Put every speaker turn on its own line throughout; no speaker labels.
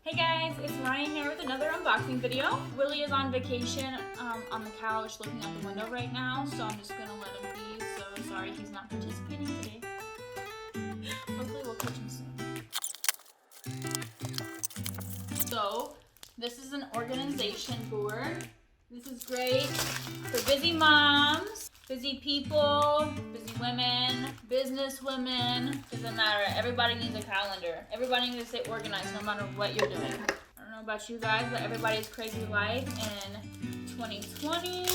Hey guys, it's Ryan here with another unboxing video. Willie is on vacation on the couch looking out the window right now, so I'm just gonna let him be. So sorry he's not participating today. Hopefully we'll catch him soon. So this is an organization board. This is great for busy moms, busy people, busy women, business women. Doesn't matter. Everybody needs a calendar. Everybody needs to stay organized no matter what you're doing. I don't know about you guys, but everybody's crazy life in 2020.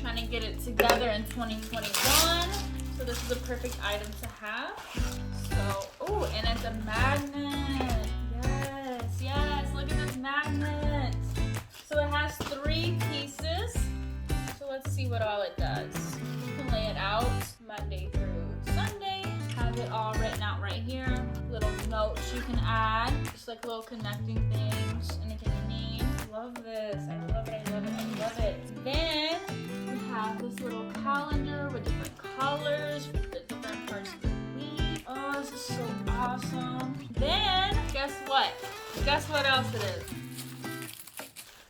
Trying to get it together in 2021. So this is a perfect item to have. So, oh, and it's a magnet. Yes, look at this magnet. So it has 3 pieces. So let's see what all it does. You can lay it out Monday through Sunday. Have it all written out right here. Little notes you can add. Just like little connecting things. Anything you need. Love this. I love it. Then we have this little calendar with different colors for the different parts of the week. Oh, this is so awesome. Then, guess what? Guess what else it is?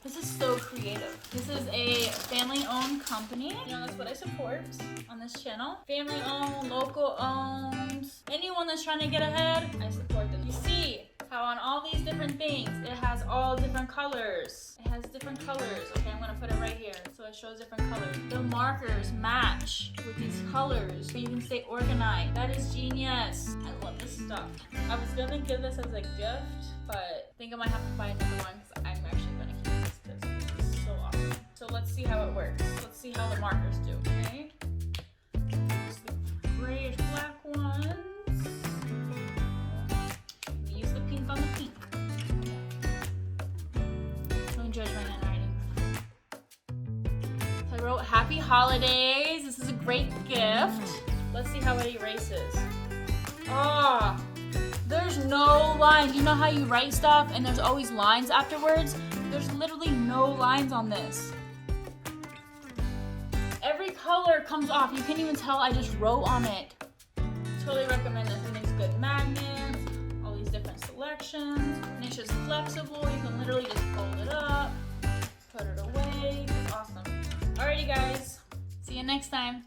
This is so creative. This is a family-owned company. You know, that's what I support on this channel. Family-owned, local-owned. Anyone that's trying to get ahead, I support them. You see how on all these different things, it has all different colors. It has different colors. Okay, I'm gonna put it right here. So it shows different colors. The markers match with these colors so you can stay organized. That is genius. I love this stuff. I was gonna give this as a gift, but I think I might have to buy another one because I'm actually gonna keep this because this is so awesome. So let's see how it works. Let's see how the markers do, okay? It's the grayish black ones. We use the pink on the pink. Don't judge my handwriting. So I wrote Happy Holidays. This is a great gift. Let's see how it erases. Oh, there's no lines. You know how you write stuff and there's always lines afterwards? There's literally no lines on this. Every color comes off. You can't even tell I just wrote on it. Totally recommend this. It makes good magnets, all these different selections, and it's just flexible. You can literally just fold it up, put it away. It's awesome. Alrighty guys, see you next time.